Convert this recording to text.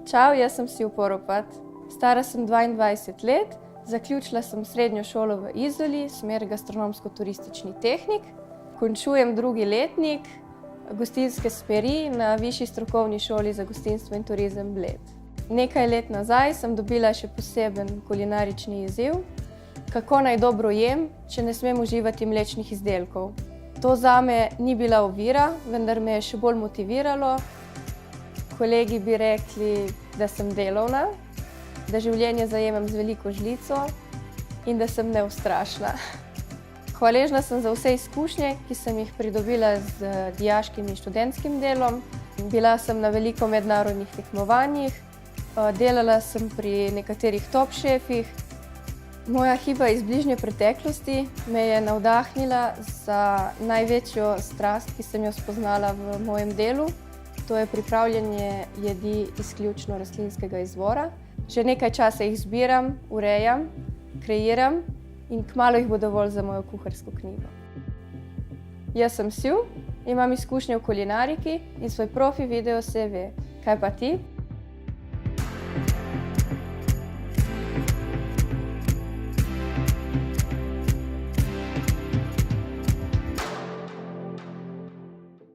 Čau, jaz sem Siv Poropat. Stara sem 22 let, zaključila sem srednjo šolo v Izoli, smer gastronomsko-turistični tehnik. Končujem drugi letnik gostinske smeri na Višji strokovni šoli za gostinstvo in turizem Bled. Nekaj let nazaj sem dobila še poseben kulinarični izziv, kako naj dobro jem, če ne smem uživati mlečnih izdelkov. To zame ni bila ovira, vendar me je še bolj motiviralo. Kolegi bi rekli, da sem delovna, da življenje zajemam z veliko žlico in da sem neustrašna. Hvaležna sem za vse izkušnje, ki sem jih pridobila z dijaškim in študentskim delom. Bila sem na veliko mednarodnih tekmovanjih, delala sem pri nekaterih top šefih. Moja hiba iz bližnje preteklosti me je navdahnila za največjo strast, ki sem jo spoznala v mojem delu. To je pripravljanje jedi izključno rastlinskega izvora. Že nekaj časa jih zbiram, urejam, kreiram in kmalu jih bo dovolj za mojo kuharsko knjigo. Jaz sem Siv, imam izkušnje v kulinariki in svoj profi video CV. Kaj pa ti?